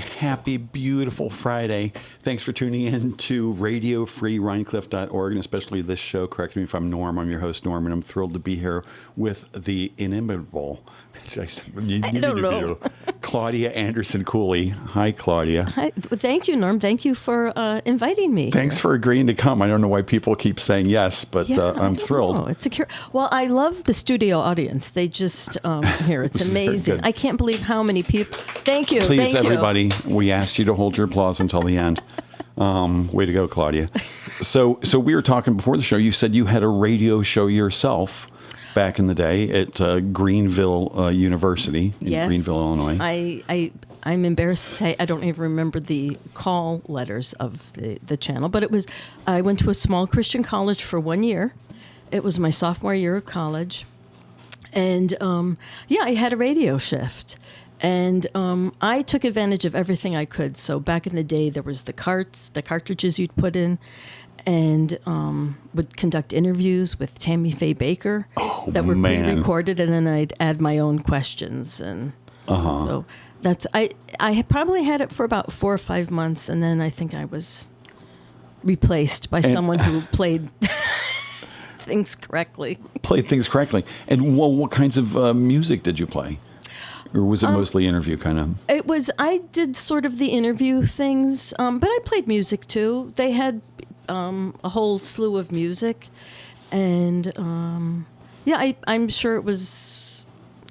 happy, beautiful Friday. Thanks for tuning in to RadioFreeRhinecliff.org, and especially this show. Correct me if I'm Norm. I'm your host, Norm, and I'm thrilled to be here with the inimitable, I don't know. Claudia Anderson Cooley. Hi, Claudia. Hi. Thank you, Norm. Thank you for inviting me. Thanks for agreeing to come. I don't know why people keep saying yes, but I'm thrilled. It's well, I love the studio audience. They just here. It's amazing. I can't believe how many people. Thank you. Please, everybody, we asked you to hold your applause until the end. Way to go, Claudia. So we were talking before the show. You said you had a radio show yourself back in the day at Greenville University in Greenville, Illinois. I'm embarrassed to say I don't even remember the call letters of the channel, but I went to a small Christian college for 1 year. It was my sophomore year of college. And I had a radio shift. And I took advantage of everything I could. So back in the day, there was the cartridges you'd put in, and would conduct interviews with Tammy Faye Baker that were pre-recorded, and then I'd add my own questions. And so that's I had probably had it for about 4 or 5 months, and then I think I was replaced by someone who played things correctly. And what kinds of music did you play? Or was it mostly interview kind of? I did sort of the interview things, but I played music too. They had a whole slew of music. And I'm sure it was,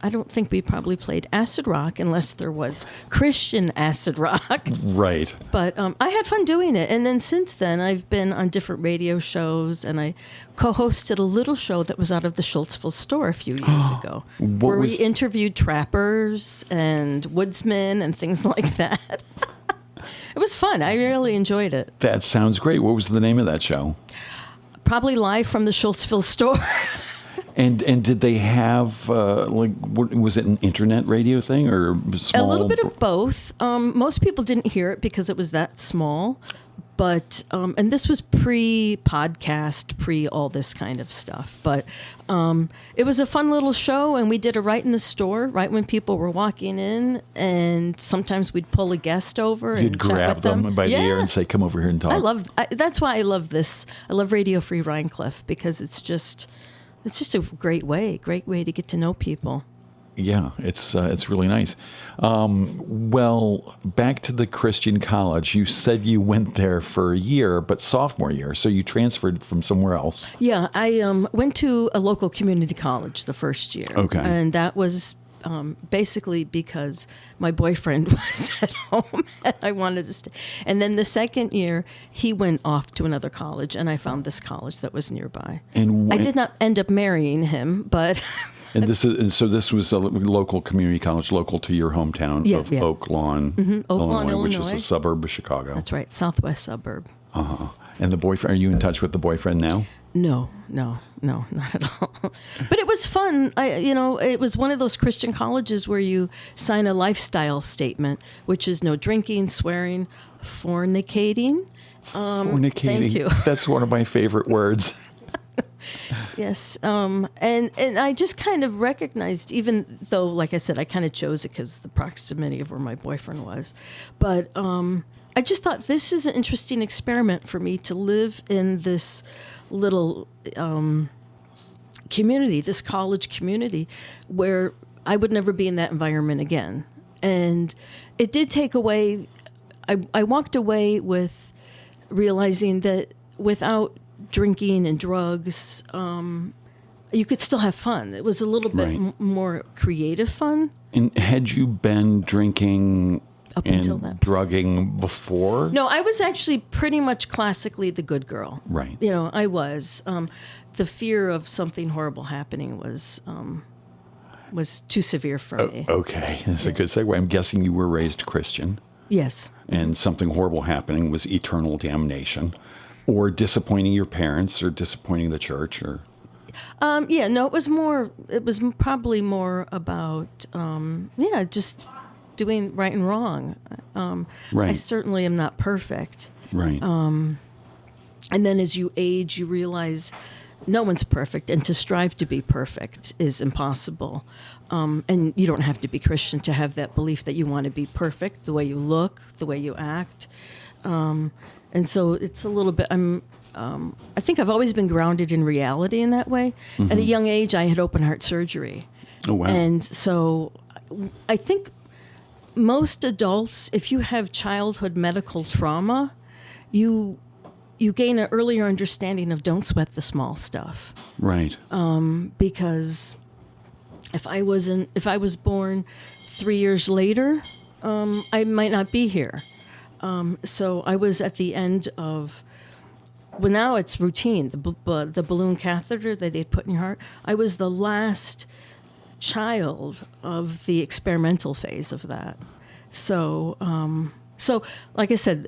I don't think we probably played acid rock unless there was Christian acid rock. Right. But I had fun doing it. And then since then, I've been on different radio shows, and I co-hosted a little show that was out of the Schultzville store a few years ago, where we interviewed trappers and woodsmen and things like that. It was fun. I really enjoyed it. That sounds great. What was the name of that show? Probably live from the Schultzville store. And did they have, was it an internet radio thing or small? A little bit of both. Most people didn't hear it because it was that small. But, and this was pre-podcast, pre-all this kind of stuff. But it was a fun little show, and we did it right in the store, right when people were walking in. And sometimes we'd pull a guest over and You'd grab chat with them by the ear and say, come over here and talk. That's why I love this. I love Radio Free Rhinecliff, because it's just a great way to get to know people. Yeah, it's really nice. Well, back to the Christian college. You said you went there for a year, but sophomore year, so you transferred from somewhere else. Yeah, I went to a local community college the first year. Okay. And that was basically because my boyfriend was at home and I wanted to stay. And then the second year, he went off to another college, and I found this college that was nearby. And I did not end up marrying him, but... And this was a local community college, local to your hometown of Oak Lawn, Illinois, which is a suburb of Chicago. That's right, southwest suburb. And the boyfriend? Are you in touch with the boyfriend now? No, not at all. But it was fun. It was one of those Christian colleges where you sign a lifestyle statement, which is no drinking, swearing, fornicating. Fornicating. Thank you. That's one of my favorite words. Yes, and I just kind of recognized, even though, like I said, I kind of chose it because the proximity of where my boyfriend was, but I just thought this is an interesting experiment for me to live in this little community, this college community, where I would never be in that environment again. And it did take away, I walked away with realizing that without drinking and drugs, you could still have fun. It was a little bit more creative fun. And had you been drinking up until that drugging before? No, I was actually pretty much classically the good girl. Right. I was. The fear of something horrible happening was too severe for me. Okay, that's a good segue. I'm guessing you were raised Christian. Yes. And something horrible happening was eternal damnation. Or disappointing your parents, or disappointing the church, or... it was probably more about, just doing right and wrong. Right. I certainly am not perfect. Right. And then as you age, you realize no one's perfect, and to strive to be perfect is impossible. And you don't have to be Christian to have that belief that you want to be perfect, the way you look, the way you act. And so it's a little bit, I think I've always been grounded in reality in that way. At a young age, I had open heart surgery. Oh, wow. And so I think most adults, if you have childhood medical trauma, you gain an earlier understanding of don't sweat the small stuff. Right. Because if I was born 3 years later, I might not be here. So I was at the end of, well, now it's routine, the balloon catheter that they'd put in your heart. I was the last child of the experimental phase of that. So, like I said,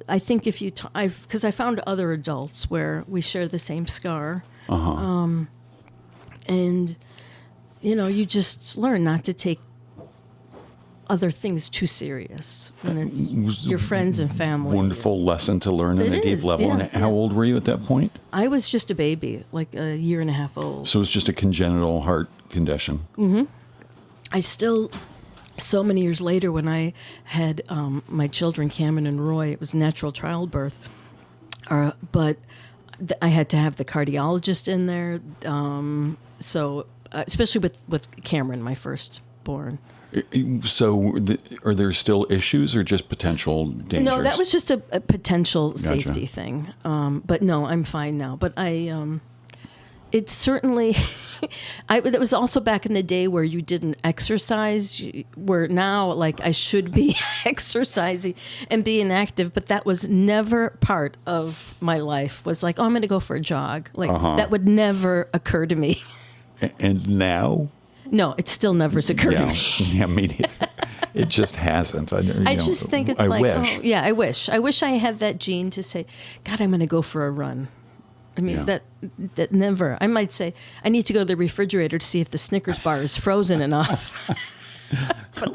I think if you, because I found other adults where we share the same scar, and you just learn not to take other things too serious when it's your friends and family. Wonderful lesson to learn on a deep level. Yeah, and how old were you at that point? I was just a baby, like a year and a half old. So it's just a congenital heart condition. Mm-hmm. I still, so many years later, when I had my children, Cameron and Roy, it was natural childbirth, but I had to have the cardiologist in there. So especially with Cameron, my firstborn. So are there still issues or just potential dangers? No, that was just a potential Gotcha. safety thing. But no, I'm fine now. But it's certainly, that was also back in the day where you didn't exercise, where now, like, I should be exercising and being active, but that was never part of my life, was like, oh, I'm going to go for a jog. Like, that would never occur to me. And now? No, it still never has occurred to me. Yeah, me neither. It just hasn't. I just think it's I like, wish. oh, yeah, I wish. I wish I had that gene to say, God, I'm going to go for a run. I mean, that never. I might say, I need to go to the refrigerator to see if the Snickers bar is frozen enough.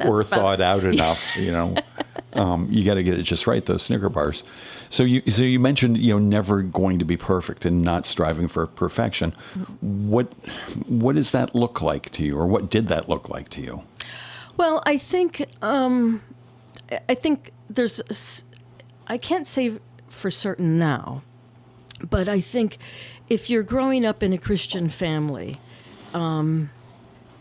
Or thawed out enough, You got to get it just right, those Snicker bars. So you mentioned, never going to be perfect and not striving for perfection. What does that look like to you, or what did that look like to you? Well, I think there's, I can't say for certain now, but I think if you're growing up in a Christian family,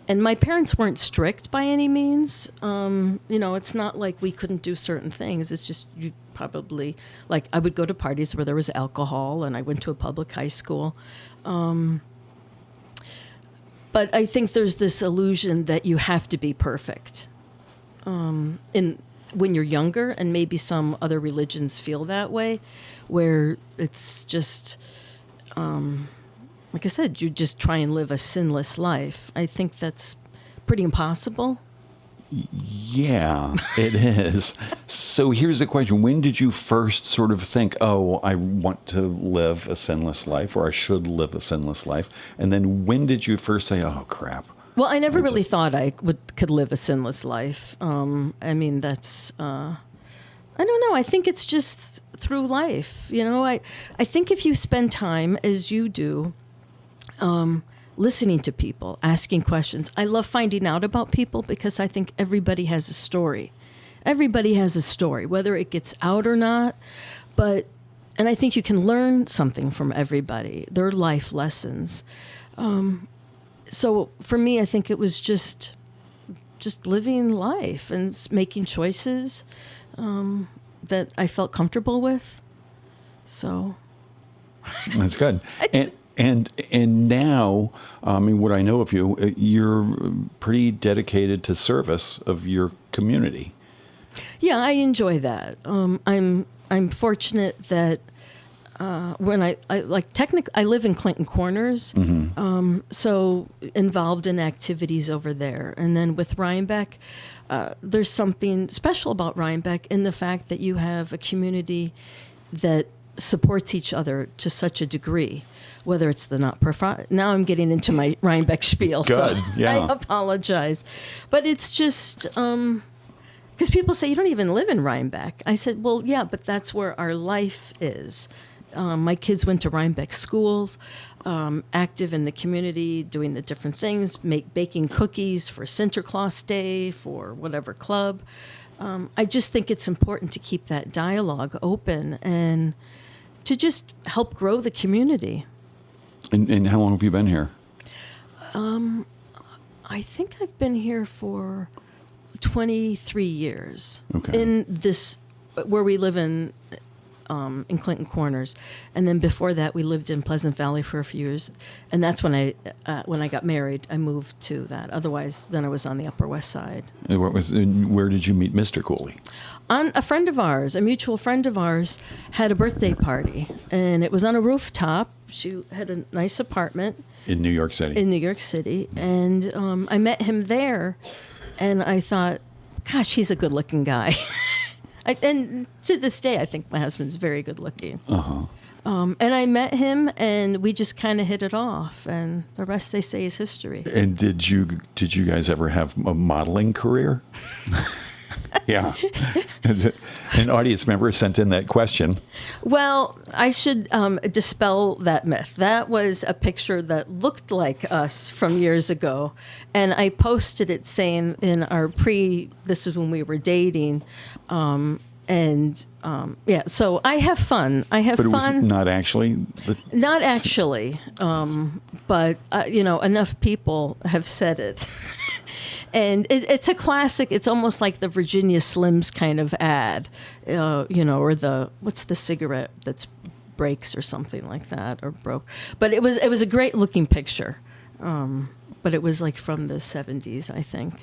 and my parents weren't strict by any means. It's not like we couldn't do certain things. It's just you probably, like, I would go to parties where there was alcohol, and I went to a public high school. But I think there's this illusion that you have to be perfect when you're younger, and maybe some other religions feel that way, where it's just... like I said, you just try and live a sinless life. I think that's pretty impossible. Yeah, it is. So here's the question. When did you first sort of think, oh, I want to live a sinless life, or I should live a sinless life? And then when did you first say, oh, crap? Well, I never really thought I could live a sinless life. I mean, that's... I don't know. I think it's just through life. I think if you spend time, as you do, listening to people, asking questions. I love finding out about people because I think everybody has a story. Everybody has a story, whether it gets out or not. And I think you can learn something from everybody. Their life lessons. So for me, I think it was just living life and making choices that I felt comfortable with. So that's good. And now, I mean, what I know of you, you're pretty dedicated to service of your community. Yeah, I enjoy that. I'm fortunate that when I live in Clinton Corners, so involved in activities over there. And then with Rhinebeck, there's something special about Rhinebeck in the fact that you have a community that supports each other to such a degree. Whether it's the not-for-profit. Now I'm getting into my Rhinebeck spiel, Good, so yeah. I apologize. But it's just, because people say, you don't even live in Rhinebeck. I said, well, yeah, but that's where our life is. my kids went to Rhinebeck schools, active in the community, doing the different things, baking cookies for Sinterklaas Day, for whatever club. I just think it's important to keep that dialogue open and to just help grow the community. And how long have you been here? I think I've been here for 23 years. Okay. In this, where we live in Clinton Corners, and then before that, we lived in Pleasant Valley for a few years, and that's when I got married. I moved to that. Otherwise, then I was on the Upper West Side. Where did you meet Mr. Cooley? A friend of ours, a mutual friend of ours, had a birthday party, and it was on a rooftop. She had a nice apartment In New York City. in New York City, and I met him there, and I thought, gosh, he's a good-looking guy. And to this day, I think my husband's very good-looking. Uh-huh. And I met him, and we just kind of hit it off, and the rest, they say, is history. And did you guys ever have a modeling career? Yeah. An audience member sent in that question. Well, I should dispel that myth. That was a picture that looked like us from years ago. And I posted it saying in our this is when we were dating. Yeah, so I have fun. But it was not actually? Not actually. But, enough people have said it. And it's a classic. It's almost like the Virginia Slims kind of ad, or what's the cigarette that's breaks or something like that, or broke. But it was a great looking picture. But it was like from the 70s, I think.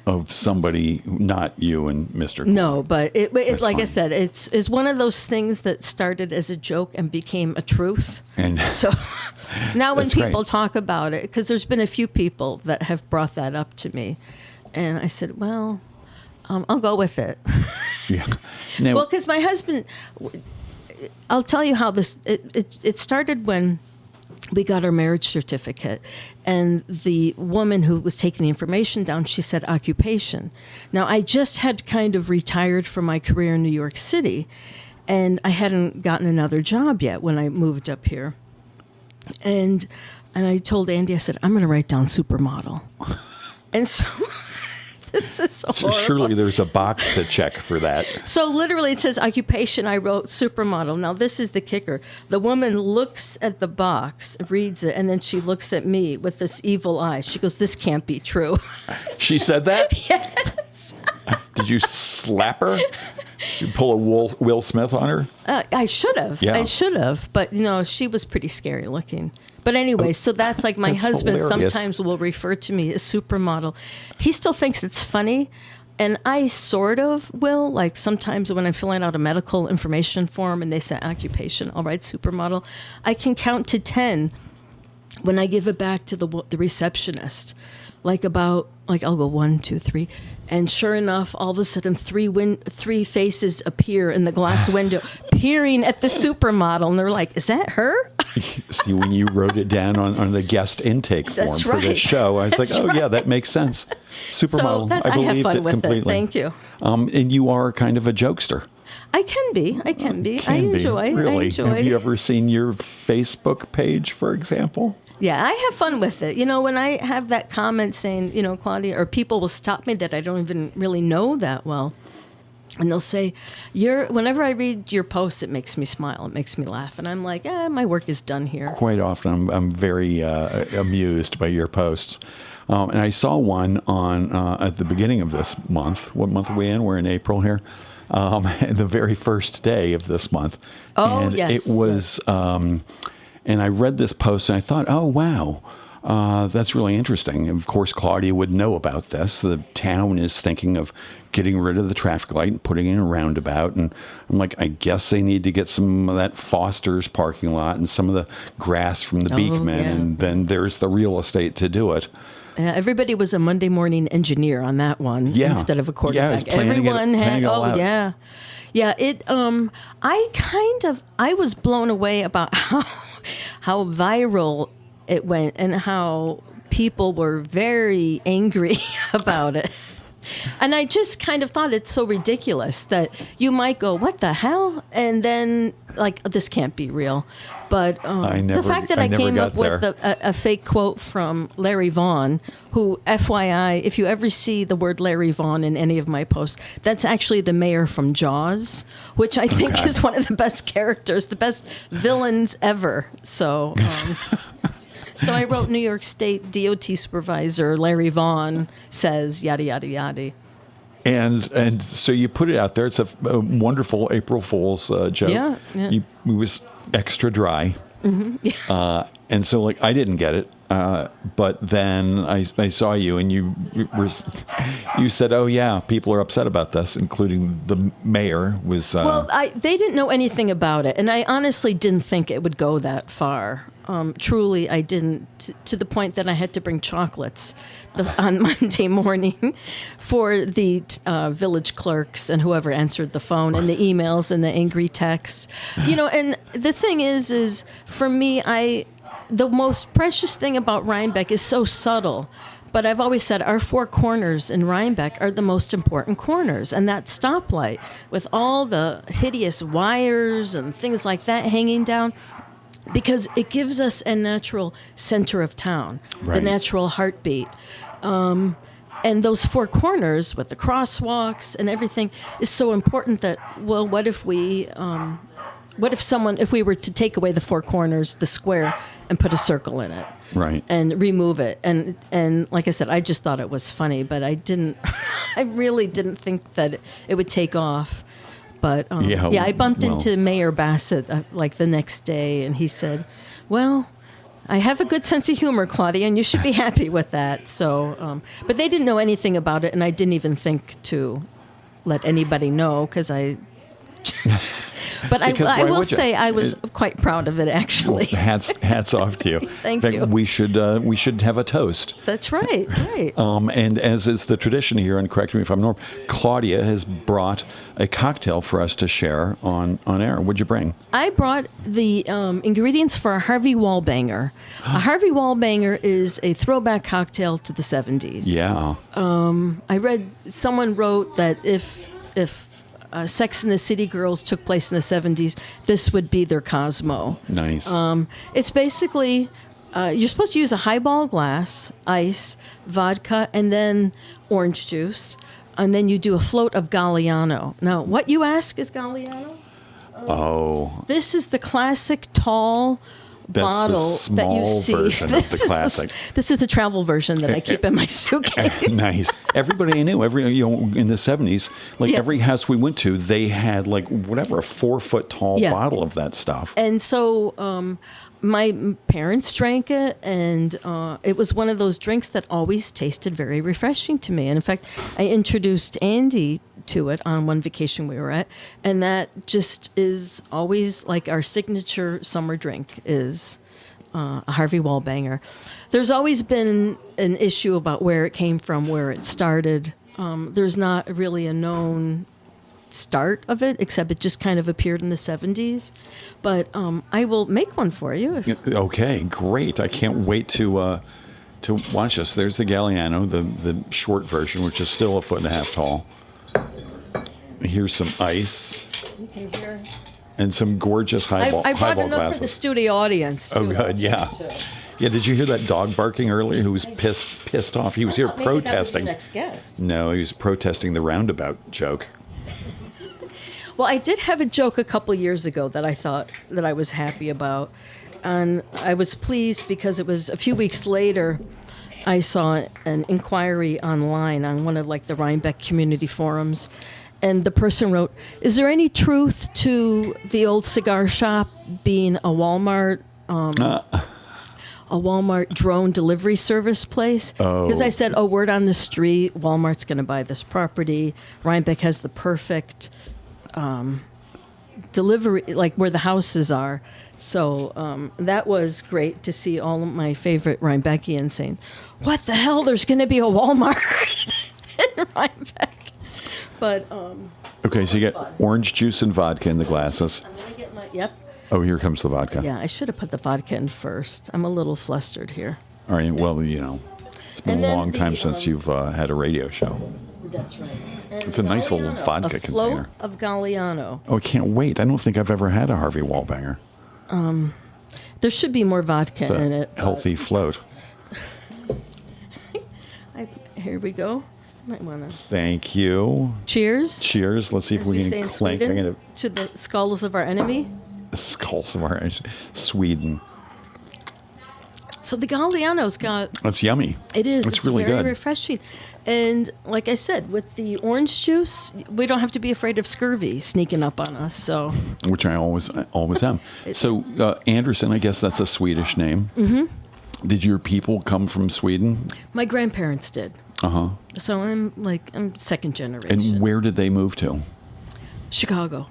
Of somebody, not you and Mr. Cooley. No, but it like fine. I said, it's one of those things that started as a joke and became a truth. And so now when That's people great. talk about it, because there's been a few people that have brought that up to me, and I said, well, I'll go with it. Yeah. Now, Well, because my husband, I'll tell you how it started when we got our marriage certificate, and the woman who was taking the information down, she said occupation. Now, I just had kind of retired from my career in New York City, and I hadn't gotten another job yet when I moved up here. And I told Andy, I said, I'm going to write down supermodel. And so this is horrible. surely there's a box to check for that. So literally it says occupation, I wrote supermodel. Now this is the kicker. The woman looks at the box, reads it, and then she looks at me with this evil eye. She goes, this can't be true. She said that? Yes. Did you slap her? You pull a Will Smith on her? I should have. Yeah. I should have. But, she was pretty scary looking. But anyway, so that's like my That's husband hilarious. sometimes will refer to me as supermodel. He still thinks it's funny. And I sort of will. Like sometimes when I'm filling out a medical information form and they say occupation, I'll write supermodel. I can count to 10 when I give it back to the receptionist. I'll go 1, 2, 3, and sure enough, all of a sudden, three faces appear in the glass window, peering at the supermodel, and they're like, "Is that her?" See, when you wrote it down on the guest intake form That's for this right. show, I was That's like, oh, right. yeah, that makes sense. Supermodel, So I I have believed fun it with completely. it. Thank you. And you are kind of a jokester. I can be. I Can be, enjoy. really. I enjoy. Have you ever seen your Facebook page, for example? Yeah, I have fun with it. When I have that comment saying, Claudia, or people will stop me that I don't even really know that well. And they'll say, whenever I read your posts, it makes me smile. It makes me laugh. And I'm like, my work is done here. Quite often, I'm very amused by your posts. And I saw one on at the beginning of this month. What month are we in? We're in April here. The very first day of this month. Oh, and yes. It was, and I read this post and I thought, oh, wow. That's really interesting. Of course, Claudia would know about this. The town is thinking of getting rid of the traffic light and putting in a roundabout. And I'm like, I guess they need to get some of that Foster's parking lot and some of the grass from the Beekman. yeah. And then there's the real estate to do it. Everybody was a Monday morning engineer on that one instead of a Yeah, it was quarterback. planning Everyone planning had, it all out. yeah. Yeah, I was blown away about how viral it went and how people were very angry about it. And I just kind of thought it's so ridiculous that you might go, what the hell? And then, like, this can't be real. But the fact that I came up with a fake quote from Larry Vaughn, who, FYI, if you ever see the word Larry Vaughn in any of my posts, that's actually the mayor from Jaws, which I think is one of the best characters, the best villains ever. So... So I wrote New York State DOT supervisor Larry Vaughn says yada yada yada. And so you put it out there. It's a wonderful April Fool's joke. Yeah. It was extra dry. Mm-hmm. Yeah. And so, like, I didn't get it. But then I saw you, and you said, "Oh yeah, people are upset about this," including the mayor was. Well, they didn't know anything about it, and I honestly didn't think it would go that far. Truly, I didn't, to the point that I had to bring chocolates on Monday morning for the village clerks and whoever answered the phone and the emails and the angry texts. And the thing is for me, the most precious thing about Rhinebeck is so subtle. But I've always said our four corners in Rhinebeck are the most important corners. And that stoplight with all the hideous wires and things like that hanging down, because it gives us a natural center of town, the natural heartbeat. And those four corners with the crosswalks and everything is so important that, well, what if we were to take away the four corners, the square, and put a circle in it, right, and remove it, and like I said, I just thought it was funny, but I really didn't think that it would take off. But I bumped into Mayor Bassett like the next day, and he said, "Well, I have a good sense of humor, Claudia, and you should be happy with that." So, but they didn't know anything about it, and I didn't even think to let anybody know because I. But I will say I was quite proud of it, actually. Well, hats off to you. Thank In fact, you. We should have a toast. That's right. And as is the tradition here, and correct me if I'm wrong, Claudia has brought a cocktail for us to share on air. What'd you bring? I brought the ingredients for a Harvey Wallbanger. A Harvey Wallbanger is a throwback cocktail to the 70s. Yeah. I read someone wrote that if Sex and the City girls took place in the 70s, this would be their Cosmo. Nice. It's basically, you're supposed to use a highball glass, ice, vodka, and then orange juice. And then you do a float of Galliano. Now, what you ask is Galliano? This is the classic tall bottle that you see. Version of the classic. This is the travel version that I keep in my suitcase. Nice. Everybody I knew, in the 70s, every house we went to, they had a 4-foot tall bottle of that stuff. And so my parents drank it, and it was one of those drinks that always tasted very refreshing to me. And in fact, I introduced Andy to it on one vacation we were at, and that just is always like our signature summer drink is a Harvey Wallbanger. There's always been an issue about where it came from, where it started. There's not really a known start of it, except it just kind of appeared in the 70s. But I will make one for you. Okay, great. I can't wait to watch this. There's the Galliano, the short version, which is still 1.5 feet tall. Here's some ice. You can hear. And some gorgeous highball I brought enough glasses. for the studio audience. Oh, good, yeah. Yeah, did you hear that dog barking earlier who was pissed off? He was here protesting. That was the next guest. No, he was protesting the roundabout joke. Well, I did have a joke a couple years ago that I thought that I was happy about. And I was pleased because it was a few weeks later I saw an inquiry online on one of the Rhinebeck community forums. And the person wrote, "Is there any truth to the old cigar shop being a Walmart drone delivery service place?" Because I said, word on the street, Walmart's going to buy this property. Rhinebeck has the perfect delivery, where the houses are. So that was great to see all of my favorite Rhinebeckians saying, "What the hell? There's going to be a Walmart in Rhinebeck." But okay, so you got orange juice and vodka in the glasses. I'm gonna get my yep. Oh, here comes the vodka. Yeah, I should have put the vodka in first. I'm a little flustered here. All right. Well, it's been a long time since you've had a radio show. That's right. And It's a nice little Galliano, vodka a float container. of Galliano. Oh, I can't wait. I don't think I've ever had a Harvey Wallbanger. There should be more vodka It's a in it. but healthy float. Here we go. Might want to. Thank you. Cheers. Cheers. Let's see if As we we say can in clink. I'm Sweden, gonna to the skulls of our enemy. the skulls of our Sweden. So the Galliano's got. That's yummy. It is. It's really very good. refreshing. And like I said, with the orange juice, we don't have to be afraid of scurvy sneaking up on us. So Which I always am. So Anderson, I guess that's a Swedish name. Mm-hmm. Did your people come from Sweden? my grandparents did. Uh-huh. So I'm second generation. And where did they move to? Chicago.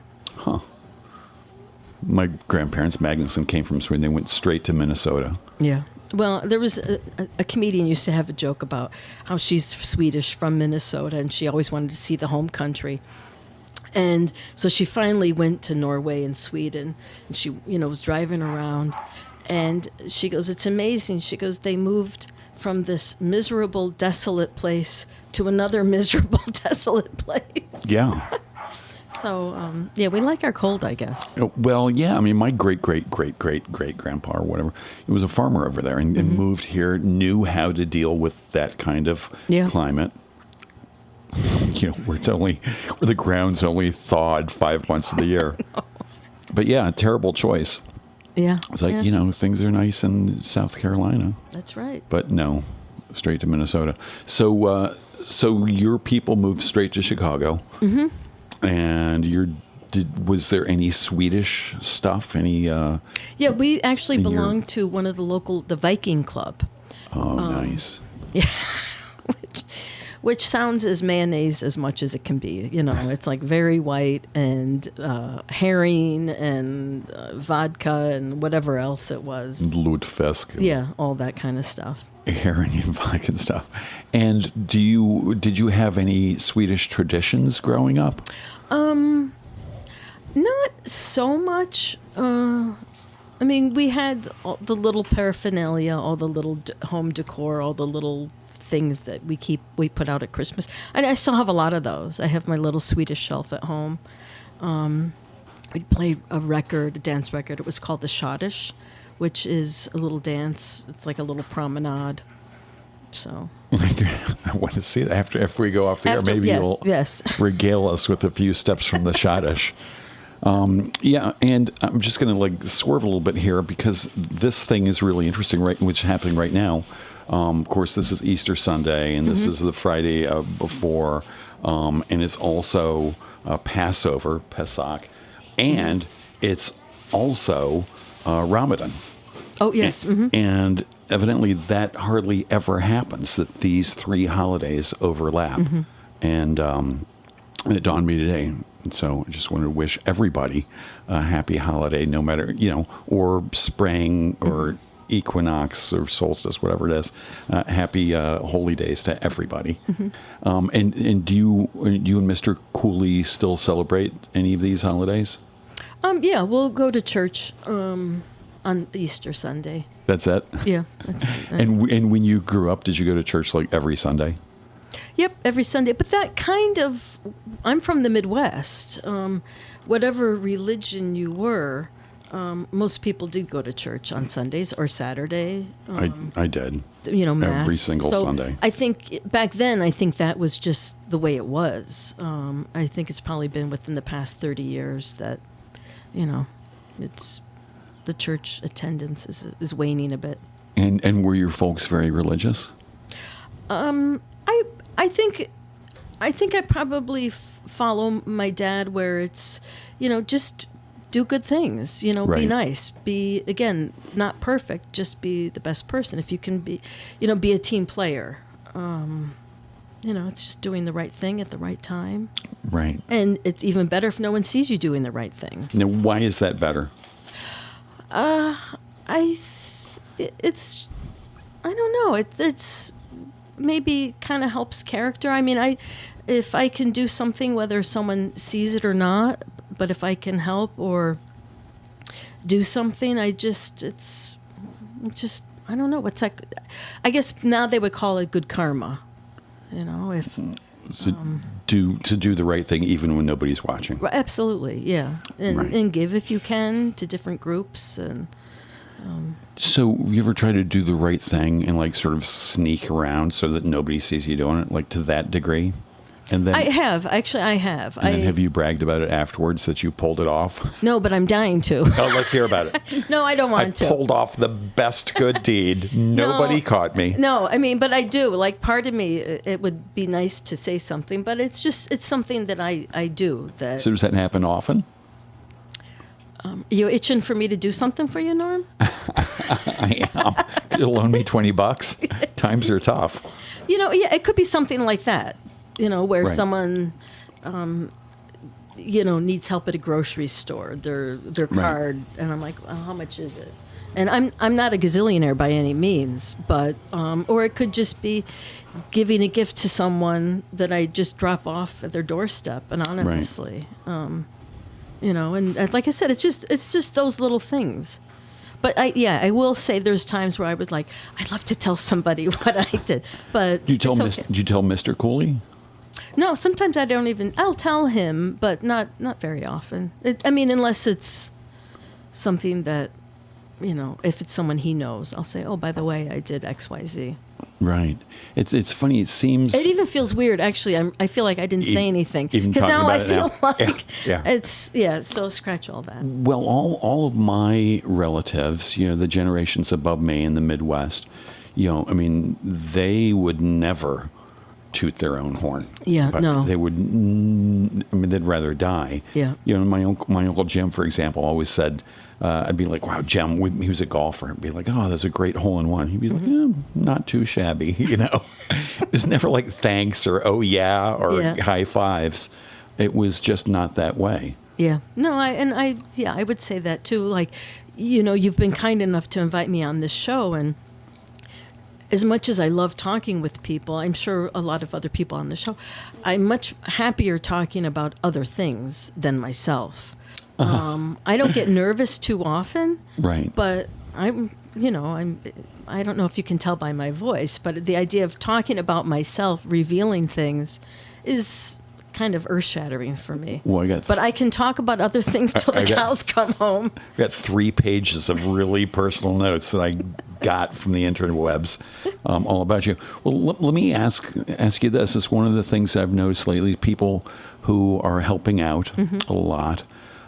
My grandparents, Magnusson, came from Sweden. They went straight to Minnesota. Yeah. Well, there was a comedian used to have a joke about how she's Swedish from Minnesota, and she always wanted to see the home country. And so she finally went to Norway and Sweden, and she, was driving around, and she goes, "It's amazing." She goes, "They moved from this miserable, desolate place to another miserable, desolate place." Yeah. So, yeah, we like our cold, I guess. Well, yeah. I mean, my great-great-great-great-grandpa or whatever, he was a farmer over there and moved here, knew how to deal with that kind of climate. Where the ground's only thawed 5 months of the year. But yeah, terrible choice. Yeah. It's like, things are nice in South Carolina. That's right. But no, straight to Minnesota. So your people moved straight to Chicago. Mm-hmm. And was there any Swedish stuff? Any? Yeah, we actually belonged to one of the Viking Club. Oh, nice. Yeah, which sounds as mayonnaise as much as it can be. It's like very white and herring and vodka and whatever else it was. Lutfisk. Yeah, all that kind of stuff. Herring and vodka and stuff. And did you have any Swedish traditions growing up? Not so much. I mean, we had all the little paraphernalia, all the little home decor, all the little things that we put out at Christmas. And I still have a lot of those. I have my little Swedish shelf at home. We played a dance record. It was called the Swedish, which is a little dance. It's like a little promenade. So I want to see that after we go off the air. Maybe you'll regale us with a few steps from the Swedish. Yeah, and I'm just going to swerve a little bit here because this thing is really interesting, right? Which is happening right now. Of course, this is Easter Sunday, and this is the Friday before, and it's also Passover, Pesach, and it's also Ramadan. Oh, yes. And evidently that hardly ever happens, that these three holidays overlap. And it dawned me today. And so I just want to wish everybody a happy holiday, no matter, or spring or equinox or solstice, whatever it is. Happy holy days to everybody. And do you and Mr. Cooley still celebrate any of these holidays? Yeah, we'll go to church on Easter Sunday. That's it? Yeah. That's it. And when you grew up, did you go to church every Sunday? Yep, every Sunday. But that I'm from the Midwest. Whatever religion you were, most people did go to church on Sundays or Saturday. I did. Mass. Every single Sunday. I think back then, that was just the way it was. I think it's probably been within the past 30 years that, it's the church attendance is waning a bit. And were your folks very religious? I think I probably follow my dad where it's, just do good things, Right. be nice, be, again, not perfect, just be the best person. If you can be, be a team player, it's just doing the right thing at the right time. Right. And it's even better if no one sees you doing the right thing. Now, why is that better? I don't know. It's maybe kind of helps character. I mean, if I can do something, whether someone sees it or not, but if I can help or do something, it's I don't know what's that. I guess now they would call it good karma. If So do the right thing even when nobody's watching. Absolutely, yeah. And, Right. and give if you can to different groups. And So you ever try to do the right thing and like sort of sneak around so that nobody sees you doing it, like to that degree? And then I have. Actually, I have. and then have you bragged about it afterwards that you pulled it off? No, but I'm dying to. Oh, let's hear about it. No, I don't I want to. pulled off the best good deed. Nobody caught me. No, I mean, but I do. Like, part of me, it would be nice to say something, but it's something that I do. That So does that happen often? you itching for me to do something for you, Norm? I am. Could you loan me $20? Times are tough. Yeah, it could be something like that. Where Right. someone, needs help at a grocery store. Their card, and I'm like, well, how much is it? And I'm not a gazillionaire by any means, but or it could just be giving a gift to someone that I just drop off at their doorstep anonymously. And like I said, it's just those little things. But I will say there's times where I was like, I'd love to tell somebody what I did, but Did you it's okay. Did you tell Mr. Cooley? No, sometimes I don't even. I'll tell him, but not very often. Unless it's something that, if it's someone he knows, I'll say, oh, by the way, I did X, Y, Z. Right. It's funny. It seems It even feels weird, actually. I feel like I didn't say anything. even Because talking now I about it feel now. like Yeah. so scratch all that. well, all of my relatives, the generations above me in the Midwest, they would never toot their own horn. Yeah, But no. They would. They'd rather die. Yeah. My uncle Jim, for example, always said, I'd be like, "Wow, Jim." He was a golfer. I'd be like, "Oh, that's a great hole in one." He'd be like, "Not too shabby." It was never like thanks or oh yeah or Yeah. high fives. It was just not that way. Yeah. No, I would say that too. Like, you've been kind enough to invite me on this show, and as much as I love talking with people, I'm sure a lot of other people on the show, I'm much happier talking about other things than myself. I don't get nervous too often. Right. But I don't know if you can tell by my voice, but the idea of talking about myself, revealing things, is kind of earth-shattering for me. Well, but I can talk about other things till the cows come home. I got 3 pages of really personal notes that I got from the interwebs all about you. Well, let me ask you this. It's one of the things I've noticed lately. People who are helping out a lot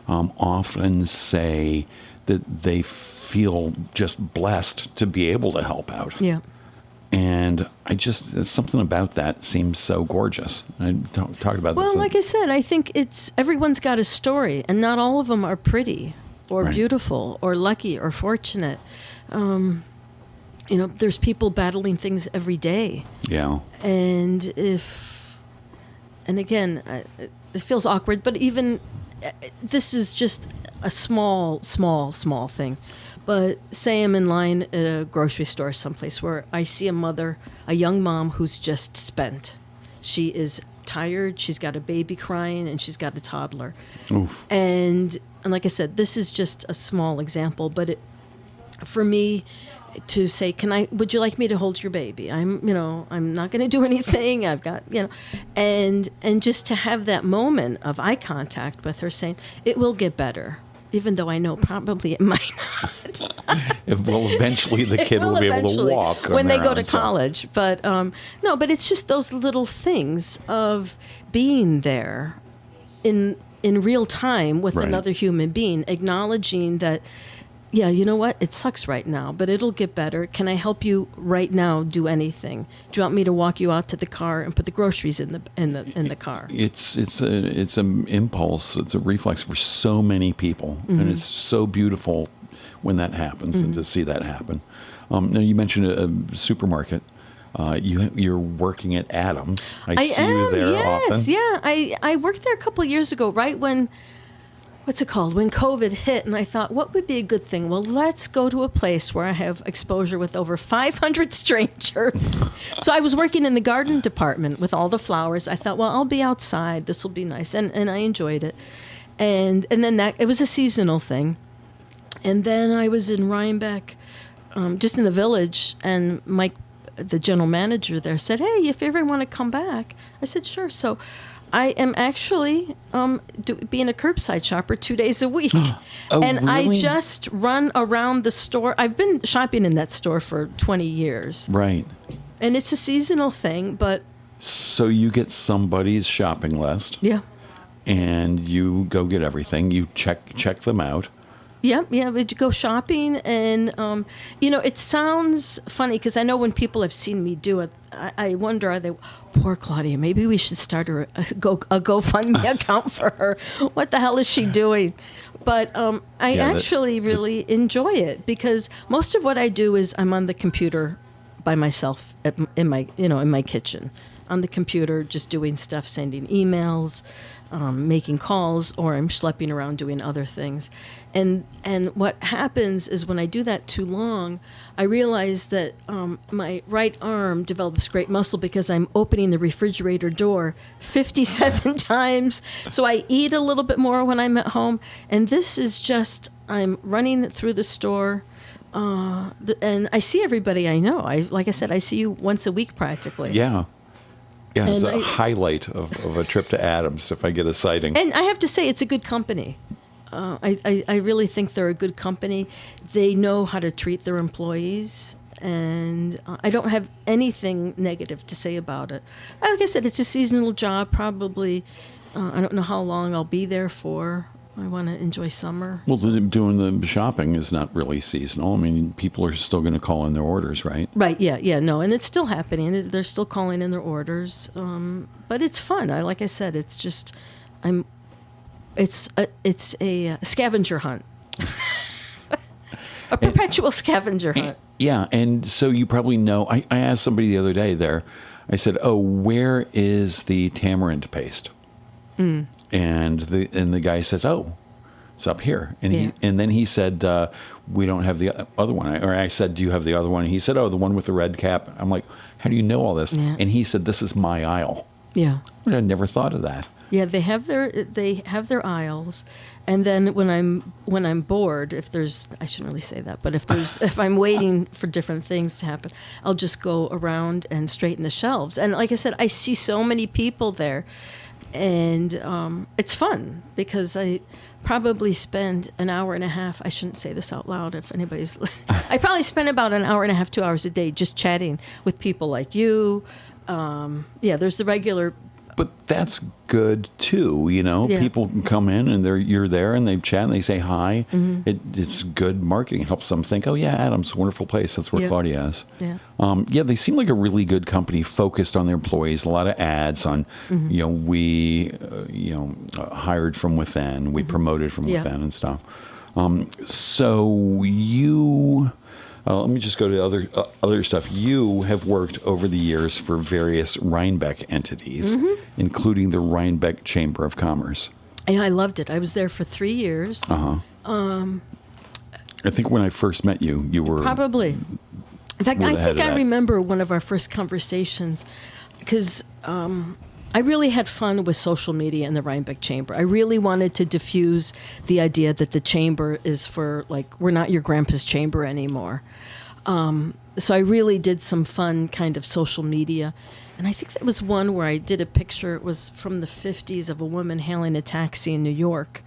often say that they feel just blessed to be able to help out. Yeah. And there's something about that seems so gorgeous. I talked about this. Well, like I said, I think everyone's got a story, and not all of them are pretty or Right. beautiful or lucky or fortunate. There's people battling things every day. Yeah. And again, it feels awkward, but even this is just a small thing. But say I'm in line at a grocery store someplace where I see a young mom who's just spent. She is tired, she's got a baby crying, and she's got a toddler. Oof. And like I said, this is just a small example, but for me to say, would you like me to hold your baby? I'm not going to do anything. I've got, and just to have that moment of eye contact with her saying, it will get better, even though I know probably it might not. Eventually the kid will be able to walk when on they their go own, to so. college. But no, but it's just those little things of being there in real time with Right. another human being, acknowledging that, yeah, you know what? It sucks right now, but it'll get better. Can I help you right now do anything? Do you want me to walk you out to the car and put the groceries in the car? It's an impulse. It's a reflex for so many people, and it's so beautiful when that happens and to see that happen. Now you mentioned a supermarket. You're working at Adams. I see you there often. Yeah, I worked there a couple of years ago, right when. What's it called? When COVID hit, and I thought, what would be a good thing? Well, let's go to a place where I have exposure with over 500 strangers. So I was working in the garden department with all the flowers. I thought, well, I'll be outside. This will be nice, and I enjoyed it. And then it was a seasonal thing. And then I was in Rhinebeck, just in the village, and Mike the general manager there said, "Hey, if you ever want to come back," I said, "Sure." So I am actually being a curbside shopper 2 days a week. Oh, and really? I just run around the store. I've been shopping in that store for 20 years. Right. And it's a seasonal thing, but So you get somebody's shopping list, yeah. and you go get everything. You check them out. Yeah, we'd go shopping, and it sounds funny because I know when people have seen me do it, I wonder, are they, poor Claudia, maybe we should start a GoFundMe account for her. What the hell is she doing? But I actually really enjoy it because most of what I do is I'm on the computer by myself in my kitchen, on the computer, just doing stuff, sending emails, making calls, or I'm schlepping around doing other things. And what happens is when I do that too long, I realize that my right arm develops great muscle because I'm opening the refrigerator door 57 times. So I eat a little bit more when I'm at home. And this is just, I'm running through the store. And I see everybody I know. Like I said, I see you once a week practically. Yeah. Yeah, it's And a highlight of a trip to Adams if I get a sighting. And I have to say, it's a good company. I really think they're a good company. They know how to treat their employees, and I don't have anything negative to say about it. Like I said, it's a seasonal job. Probably, I don't know how long I'll be there for. I want to enjoy summer. Well, doing the shopping is not really seasonal. I mean, people are still going to call in their orders, right? Right, yeah, no, and it's still happening. They're still calling in their orders, but it's fun. Like I said, it's just, it's a scavenger hunt, a perpetual scavenger hunt. Yeah, and so you probably know. I asked somebody the other day there. I said, "Oh, where is the tamarind paste?" And the guy said, "Oh, it's up here." And then he said, "We don't have the other one." Or I said, "Do you have the other one?" And he said, "Oh, the one with the red cap." I'm like, "How do you know all this?" Yeah. And he said, "This is my aisle." Yeah. I never thought of that. Yeah, they have their aisles, and then when I'm bored, I shouldn't really say that, but if I'm waiting for different things to happen, I'll just go around and straighten the shelves. And like I said, I see so many people there, and it's fun because I probably spend an hour and a half. I shouldn't say this out loud if anybody's. I probably spend about an hour and a half, 2 hours a day just chatting with people like you. There's the regular. But that's good too, you know. Yeah. People can come in and you're there and they chat and they say hi. Mm-hmm. It's good marketing. It helps them think, "Oh yeah, Adams, wonderful place. That's where Claudia is." Yeah. They seem like a really good company, focused on their employees. A lot of ads on, we, hired from within, we promoted from within and stuff. So you. Let me just go to other stuff. You have worked over the years for various Rhinebeck entities, including the Rhinebeck Chamber of Commerce. Yeah, I loved it. I was there for 3 years. I think when I first met you, you were Probably. In fact, I think I remember one of our first conversations because I really had fun with social media in the Rhinebeck Chamber. I really wanted to diffuse the idea that the chamber is for, we're not your grandpa's chamber anymore. So I really did some fun kind of social media. And I think there was one where I did a picture. It was from the 50s of a woman hailing a taxi in New York.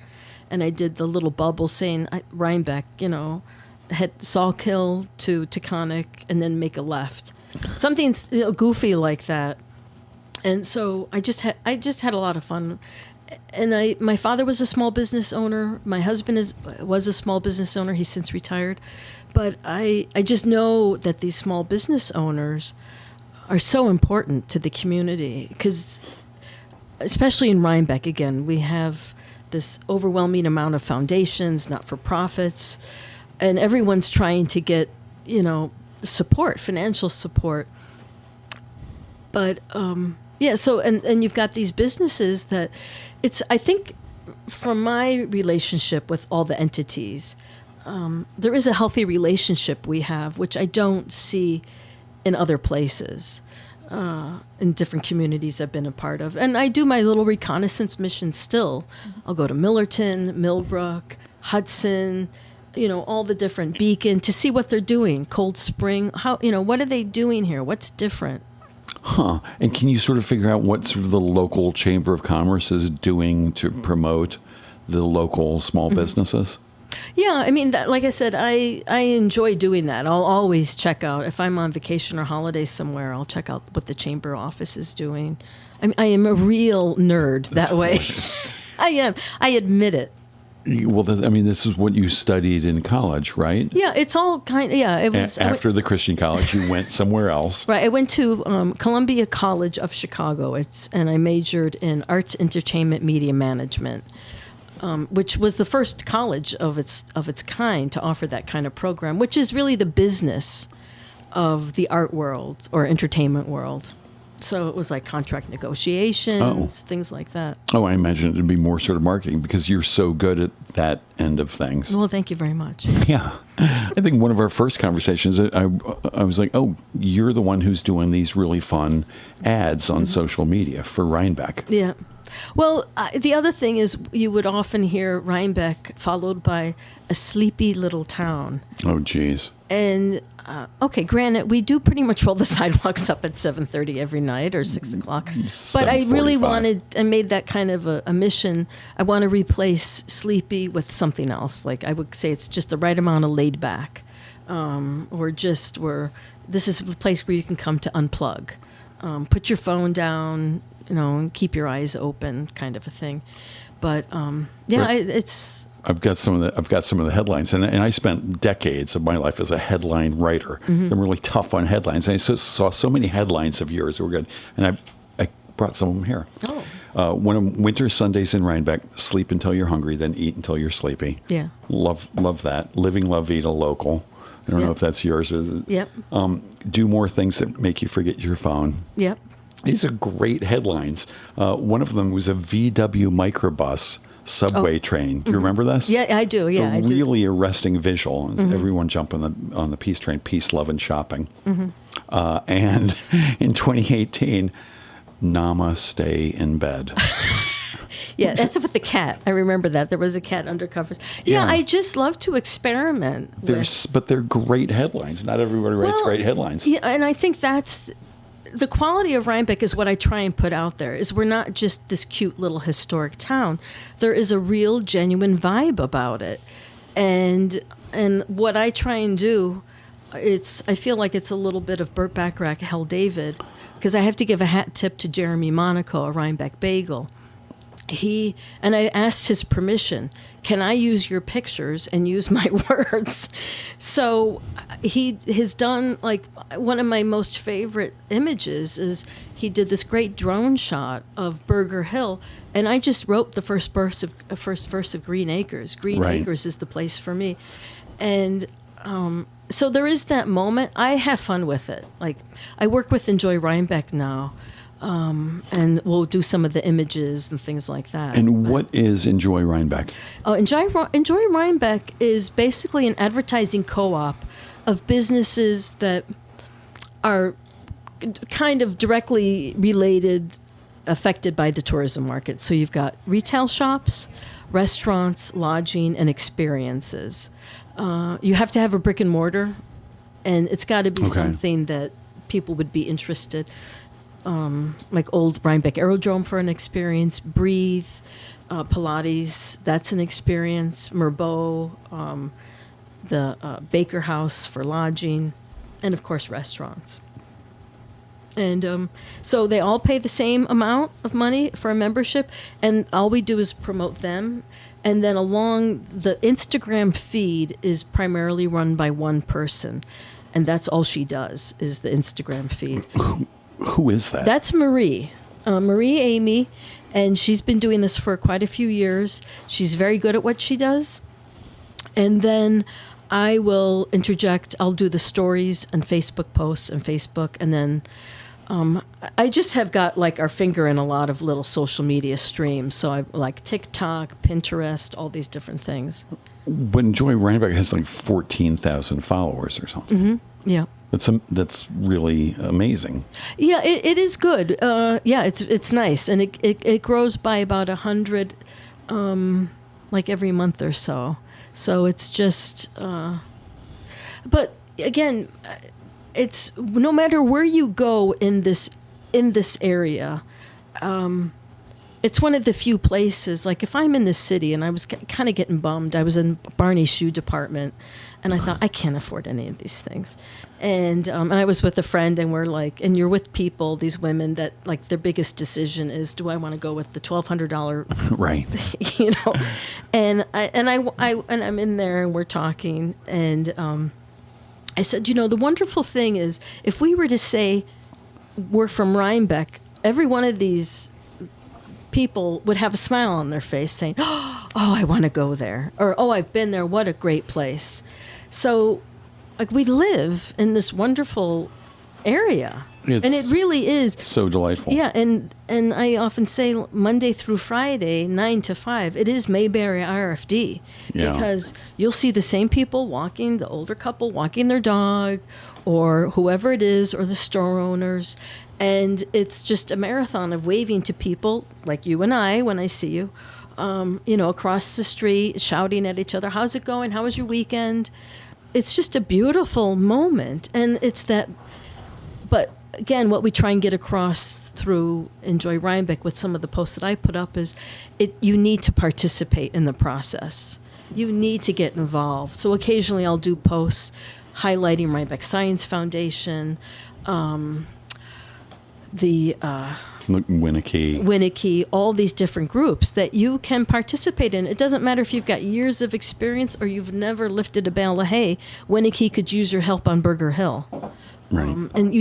And I did the little bubble saying, Rhinebeck, head Sawkill to Taconic and then make a left. Something goofy like that. And so I just had a lot of fun. And my father was a small business owner. My husband was a small business owner. He's since retired. But I just know that these small business owners are so important to the community because, especially in Rhinebeck, again, we have this overwhelming amount of foundations, not-for-profits, and everyone's trying to get, support, financial support. But so and you've got these businesses that I think from my relationship with all the entities, there is a healthy relationship we have, which I don't see in other places, in different communities I've been a part of. And I do my little reconnaissance mission still. I'll go to Millerton, Millbrook, Hudson, all the different Beacon to see what they're doing. Cold Spring, what are they doing here? What's different? Huh. And can you sort of figure out what sort of the local Chamber of Commerce is doing to promote the local small businesses? Yeah, I mean, like I said, I enjoy doing that. I'll always check out, if I'm on vacation or holiday somewhere, I'll check out what the chamber office is doing. I am a real nerd that way. I am. I admit it. Well, this is what you studied in college, right? Yeah, it's all it was. After the Christian college, you went somewhere else. Right, I went to Columbia College of Chicago, and I majored in arts, entertainment, media management. Which was the first college of its kind to offer that kind of program, which is really the business of the art world or entertainment world. So it was like contract negotiations, things like that. Oh, I imagine it would be more sort of marketing because you're so good at that end of things. Well, thank you very much. Yeah. I think one of our first conversations, I was like, oh, you're the one who's doing these really fun ads on social media for Rhinebeck. Yeah. Well, the other thing is you would often hear Rhinebeck followed by a sleepy little town. Oh, geez. And, granted, we do pretty much roll the sidewalks up at 7:30 every night or 6 o'clock. But I really made that kind of a mission. I want to replace sleepy with something else. Like I would say it's just the right amount of laid back. Or just where this is a place where you can come to unplug. Put your phone down, and keep your eyes open, kind of a thing. But it's. I've got some of the headlines, and I spent decades of my life as a headline writer. Mm-hmm. So I'm really tough on headlines. And I saw so many headlines of yours that were good, and I brought some of them here. Oh. One of winter Sundays in Rhinebeck: sleep until you're hungry, then eat until you're sleepy. Yeah. Love that. Living La Vida Local. I don't know if that's yours. Yep. Do more things that make you forget your phone. Yep. These are great headlines. One of them was a VW microbus subway train. Do you remember this? Yeah, I do. Yeah, a I do. really arresting visual. Everyone jump on the peace train. Peace, love, and shopping. And in 2018, Nama, stay in bed. Yeah, that's with the cat. I remember that. There was a cat under covers. Yeah, I just love to experiment. But they're great headlines. Not everybody writes great headlines. Yeah, and I think that's the quality of Rhinebeck is what I try and put out there, is we're not just this cute little historic town. There is a real, genuine vibe about it. And what I try and do, I feel like it's a little bit of Burt Bacharach, Hell David, because I have to give a hat tip to Jeremy Monaco, a Rhinebeck bagel. And I asked his permission, can I use your pictures and use my words? So he has done, like, one of my most favorite images is he did this great drone shot of Burger Hill, and I just wrote the first verse of Green Acres. Green Acres is the place for me. And so there is that moment. I have fun with it. Like, I work with Enjoy Rhinebeck now. And we'll do some of the images and things like that. And what is Enjoy Rhinebeck? Oh, Enjoy Rhinebeck is basically an advertising co-op of businesses that are kind of directly affected by the tourism market. So you've got retail shops, restaurants, lodging, and experiences. You have to have a brick and mortar, and it's got to be something that people would be interested. Like old Rhinebeck Aerodrome for an experience, Breathe, Pilates, that's an experience, Merbeau, the Baker House for lodging, and of course restaurants. And so they all pay the same amount of money for a membership, and all we do is promote them. And then along the Instagram feed is primarily run by one person, and that's all she does is the Instagram feed. Who is that? That's Marie Amy, and she's been doing this for quite a few years. She's very good at what she does. And then I will interject. I'll do the stories and Facebook posts and Facebook, and then I just have got like our finger in a lot of little social media streams. So I like TikTok, Pinterest, all these different things. But Enjoy Rhinebeck has like 14,000 followers or something. Mm-hmm. Yeah. That's really amazing. Yeah, it is good. Yeah, it's nice, and it grows by about 100 like every month or so. So it's just, but again, it's no matter where you go in this area, it's one of the few places, like if I'm in the city, and I was kind of getting bummed. I was in Barney's shoe department, and I thought, I can't afford any of these things. And I was with a friend, and we're like, and you're with people, these women that like their biggest decision is, do I want to go with the $1,200, Right? And I'm in there, and we're talking, and I said, the wonderful thing is, if we were to say we're from Rhinebeck, every one of these people would have a smile on their face saying, oh, I want to go there. Or, oh, I've been there. What a great place. So, like, we live in this wonderful area. And it really is. So delightful. Yeah, and I often say Monday through Friday, 9 to 5, it is Mayberry RFD. Yeah. Because you'll see the same people walking, the older couple walking their dog, or whoever it is, or the store owners. And it's just a marathon of waving to people like you and I when I see you, across the street, shouting at each other, how's it going? How was your weekend? It's just a beautiful moment. And it's that, but again, what we try and get across through Enjoy Rhinebeck with some of the posts that I put up is you need to participate in the process. You need to get involved. So occasionally I'll do posts highlighting Rhinebeck Science Foundation, the Winnicky, all these different groups that you can participate in. It doesn't matter if you've got years of experience or you've never lifted a bale of hay. Winnicky could use your help on Burger Hill. Right. And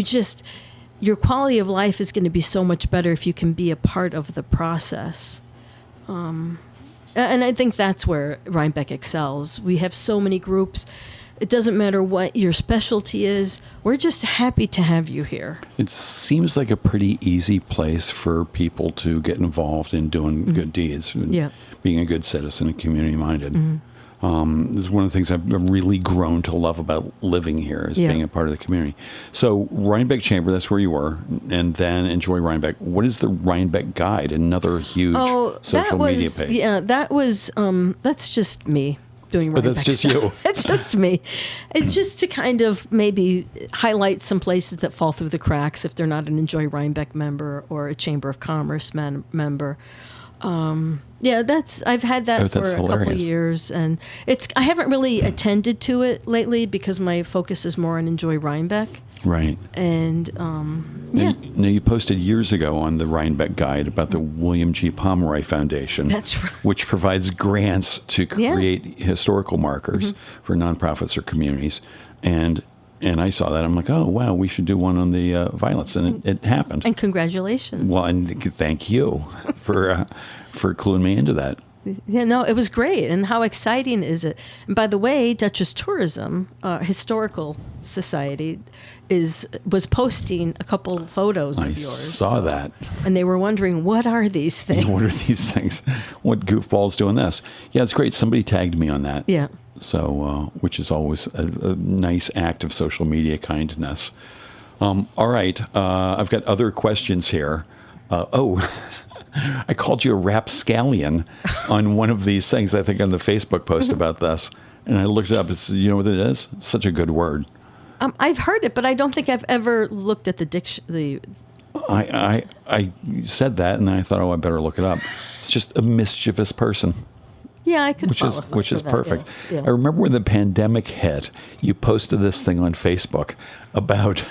your quality of life is going to be so much better if you can be a part of the process. And I think that's where Rhinebeck excels. We have so many groups. It doesn't matter what your specialty is. We're just happy to have you here. It seems like a pretty easy place for people to get involved in doing good deeds, being a good citizen and community-minded. This is one of the things I've really grown to love about living here, is being a part of the community. So Rhinebeck Chamber, that's where you were, and then Enjoy Rhinebeck. What is the Rhinebeck Guide? Another huge social media page. Yeah, that's just me doing Rhinebeck that's just stuff. you. It's just me. It's just to kind of maybe highlight some places that fall through the cracks if they're not an Enjoy Rhinebeck member or a Chamber of Commerce member. I've had that for a couple of years, and I haven't really attended to it lately because my focus is more on Enjoy Rhinebeck. Right. And Now you posted years ago on the Rhinebeck Guide about the William G. Pomeroy Foundation. That's right. Which provides grants to create historical markers for nonprofits or communities. And I saw that. I'm like, oh, wow, we should do one on the violence. And it happened. And congratulations. Well, and thank you for cluing me into that. Yeah, no, it was great. And how exciting is it? And by the way, Duchess Tourism, Historical Society, was posting a couple photos of yours. I saw that. And they were wondering, what are these things? What are these things? What goofballs doing this? Yeah, it's great. Somebody tagged me on that. Yeah. So, which is always a nice act of social media kindness. All right. I've got other questions here. I called you a rapscallion on one of these things, I think, on the Facebook post about this. And I looked it up. You know what it is? It's such a good word. I've heard it, but I don't think I've ever looked at the dictionary. I said that, and then I thought, I better look it up. It's just a mischievous person. Yeah, I could which is that, perfect. Yeah. I remember when the pandemic hit, you posted this thing on Facebook about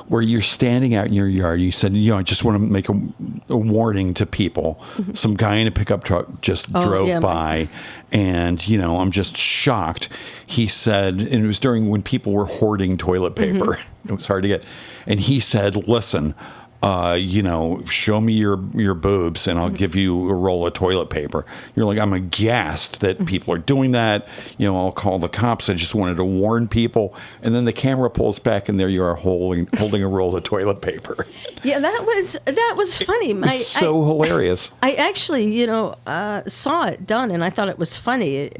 where you're standing out in your yard. You said, I just want to make a warning to people. Some guy in a pickup truck just drove by, and, I'm just shocked. He said, and it was during when people were hoarding toilet paper. It was hard to get. And he said, listen, show me your boobs and I'll give you a roll of toilet paper. You're like, I'm aghast that people are doing that. I'll call the cops. I just wanted to warn people. And then the camera pulls back and there you are holding a roll of toilet paper. Yeah, that was funny. So hilarious. I actually, saw it done and I thought it was funny.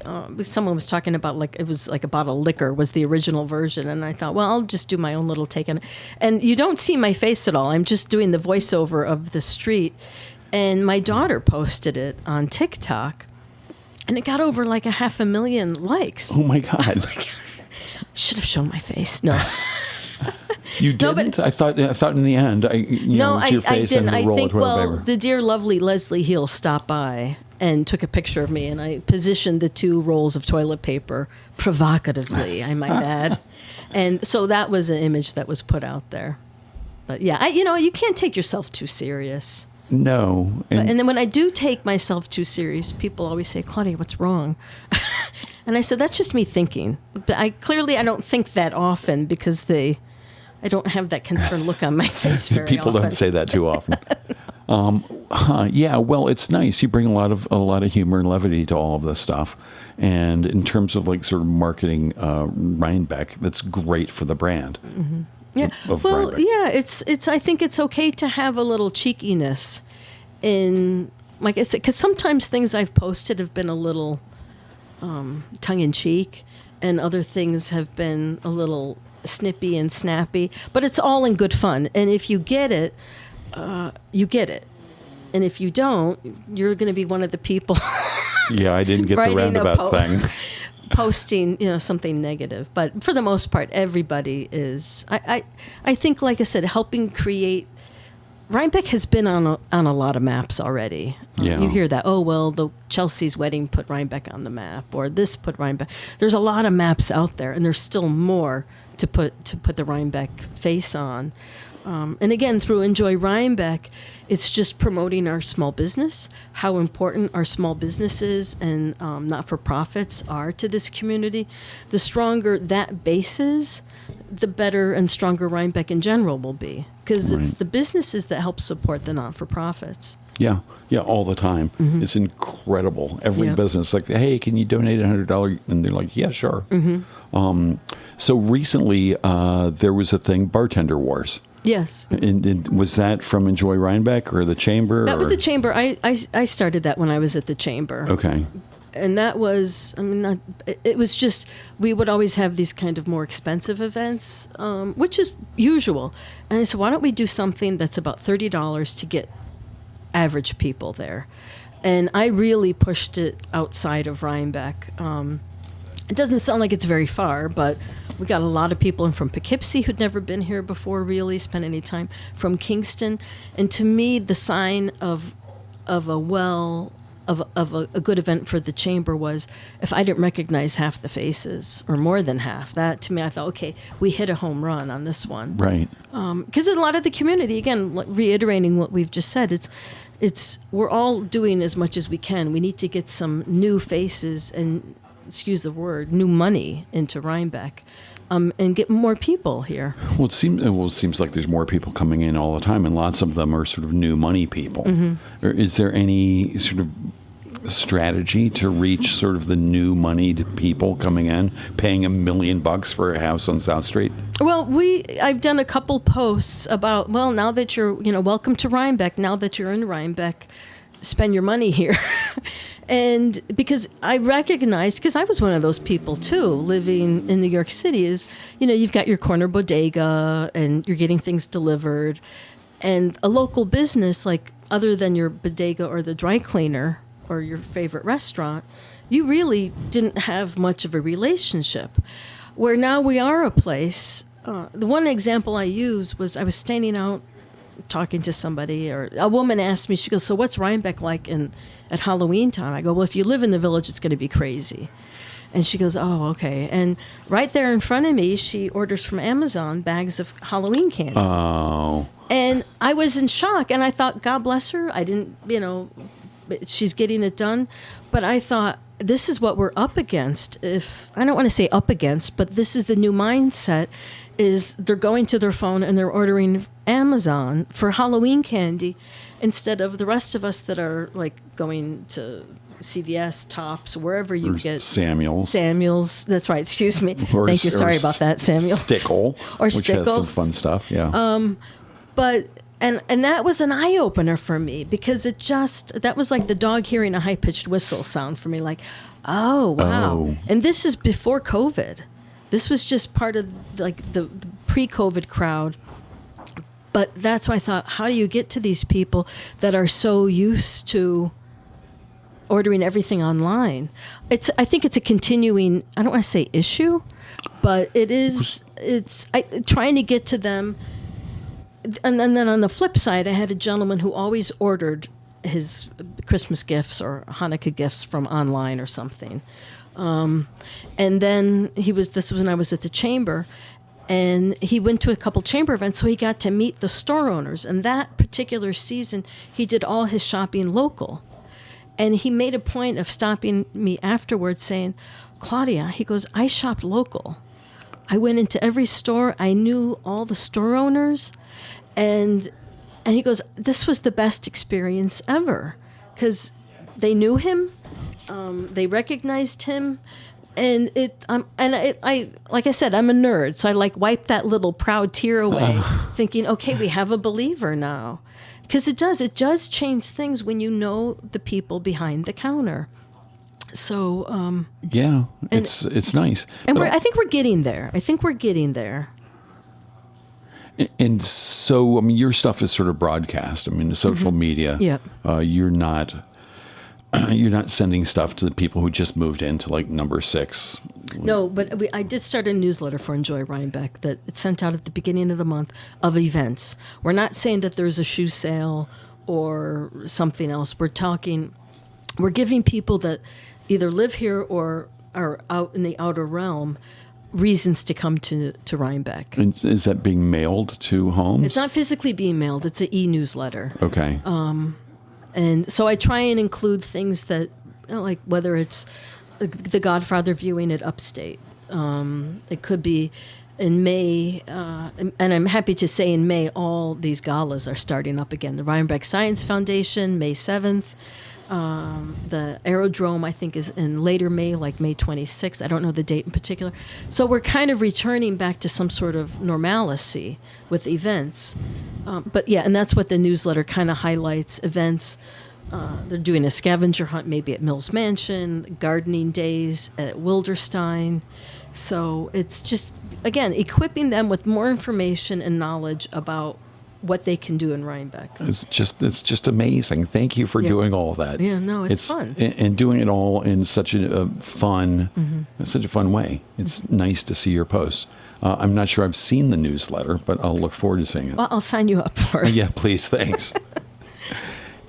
Someone was talking about it was like a bottle of liquor was the original version. And I thought, well, I'll just do my own little take on it. And you don't see my face at all. I'm just doing the voiceover of the street, and my daughter posted it on TikTok, And it got over like 500,000 likes. Oh my God. Should have shown my face. No. You didn't? No, I thought in the end, No, it was your I face didn't. and the I roll think, of toilet well, paper. the dear lovely Leslie Heel stopped by and took a picture of me, and I positioned the 2 rolls of toilet paper provocatively, I might add. And so that was an image that was put out there. But yeah, you can't take yourself too serious. No. And then when I do take myself too serious, people always say, Claudia, what's wrong? And I said, that's just me thinking. But I don't think that often because I don't have that concerned look on my face very people often. don't say that too often. Yeah, well, it's nice. You bring a lot of humor and levity to all of this stuff. And in terms of like sort of marketing Rhinebeck, that's great for the brand. Mm-hmm. Yeah. Of Well, Rhinebeck. yeah, it's I think it's okay to have a little cheekiness in, like I said, because sometimes things I've posted have been a little tongue in cheek, and other things have been a little snippy and snappy, but it's all in good fun. And if you get it, you get it. And if you don't, you're going to be one of the people Yeah, I didn't get the writing a roundabout thing. posting, something negative. But for the most part, everybody is. I think, like I said, helping create. Rhinebeck has been on a lot of maps already. Yeah. You hear that? Oh well, the Chelsea's wedding put Rhinebeck on the map, or this put Rhinebeck. There's a lot of maps out there, and there's still more to put the Rhinebeck face on. And again, through Enjoy Rhinebeck, it's just promoting our small business, how important our small businesses and not-for-profits are to this community. The stronger that base is, the better and stronger Rhinebeck in general will be, because it's the businesses that help support the not-for-profits. Yeah, all the time. Mm-hmm. It's incredible. Every Yeah. business, like, hey, can you donate $100? And they're like, yeah, sure. Mm-hmm. So recently, there was a thing, Bartender Wars. Yes. And was that from Enjoy Rhinebeck or the Chamber? That was or? the Chamber. I started that when I was at the Chamber. Okay. And that was, it was just, we would always have these kind of more expensive events, which is usual. And I said, why don't we do something that's about $30 to get average people there? And I really pushed it outside of Rhinebeck. It doesn't sound like it's very far, but we got a lot of people in from Poughkeepsie who'd never been here before, really spent any time, from Kingston. And to me, the sign of a good event for the Chamber was if I didn't recognize half the faces or more than half. That to me, I thought, okay, we hit a home run on this one. Right. Because a lot of the community, again, reiterating what we've just said, it's we're all doing as much as we can. We need to get some new faces and, excuse the word, new money into Rhinebeck. And get more people here. Well, it seems like there's more people coming in all the time, and lots of them are sort of new money people. Mm-hmm. Is there any sort of strategy to reach sort of the new moneyed people coming in, paying $1 million for a house on South Street? Well, I've done a couple posts about, well, now that you're, welcome to Rhinebeck. Now that you're in Rhinebeck, spend your money here. And because I recognized, because I was one of those people too, living in New York City, is, you've got your corner bodega and you're getting things delivered. And a local business, like other than your bodega or the dry cleaner or your favorite restaurant, you really didn't have much of a relationship. Where now we are a place, the one example I use was I was standing out talking to somebody, or a woman asked me, she goes, so what's Rhinebeck like at Halloween time? I go, well, if you live in the village, it's going to be crazy. And she goes, oh, okay. And right there in front of me, she orders from Amazon bags of Halloween candy. Oh. And I was in shock, and I thought, God bless her. I didn't, she's getting it done. But I thought, this is what we're up against. I don't want to say up against, but this is the new mindset, is they're going to their phone and they're ordering Amazon for Halloween candy instead of the rest of us that are like going to CVS, Tops, wherever you get Samuel's. That's right. Excuse me. Thank you. Sorry about that, Samuel. Stickle, which has some fun stuff. Yeah. But and that was an eye opener for me, because that was like the dog hearing a high pitched whistle sound for me. Like, oh wow! Oh. And this is before COVID. This was just part of like the pre-COVID crowd. But that's why I thought, how do you get to these people that are so used to ordering everything online. I think it's a continuing, I don't want to say issue, but it's trying to get to them. And then on the flip side, I had a gentleman who always ordered his Christmas gifts or Hanukkah gifts from online or something. And then this was when I was at the chamber, and he went to a couple chamber events, so he got to meet the store owners. And that particular season, he did all his shopping local. And he made a point of stopping me afterwards saying, Claudia, he goes, I shopped local. I went into every store. I knew all the store owners. And he goes, this was the best experience ever, because they knew him, they recognized him, and I like I said, I'm a nerd, so I wipe that little proud tear away, thinking, okay, we have a believer now, because it does change things when you know the people behind the counter. So yeah, it's nice, and I think we're getting there. And so, I mean, your stuff is sort of broadcast. I mean, social media. Yeah. You're not sending stuff to the people who just moved into number 6. No, but I did start a newsletter for Enjoy Rhinebeck that it's sent out at the beginning of the month of events. We're not saying that there's a shoe sale or something else. We're giving people that either live here or are out in the outer realm reasons to come to Rhinebeck. And is that being mailed to homes? It's not physically being mailed. It's an e-newsletter. Okay. And so I try and include things that, like whether it's the Godfather viewing at Upstate. It could be in May, and I'm happy to say in May, all these galas are starting up again. The Rhinebeck Science Foundation, May 7th. The Aerodrome, I think, is in later May, like May 26th. I don't know the date in particular. So we're kind of returning back to some sort of normalcy with events. But yeah, and that's what the newsletter kind of highlights, events. They're doing a scavenger hunt maybe at Mills Mansion, gardening days at Wilderstein. So it's just, again, equipping them with more information and knowledge about what they can do in Rhinebeck. It's just amazing. Thank you for doing all of that. Yeah, no, it's fun. And doing it all in such a fun way. It's nice to see your posts. I'm not sure I've seen the newsletter, but I'll look forward to seeing it. Well, I'll sign you up for it. Yeah, please, thanks.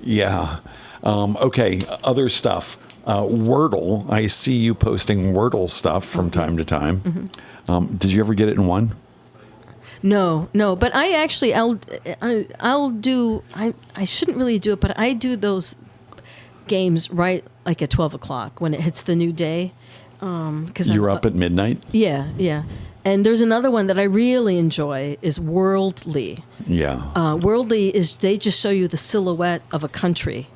Yeah. Okay, other stuff. Wordle. I see you posting Wordle stuff from time to time. Did you ever get it in one? No, but I actually, I'll do, I shouldn't really do it, but I do those games right like at 12 o'clock when it hits the new day. You're up at midnight? Yeah. And there's another one that I really enjoy is Worldly. Yeah. Worldly is, they just show you the silhouette of a country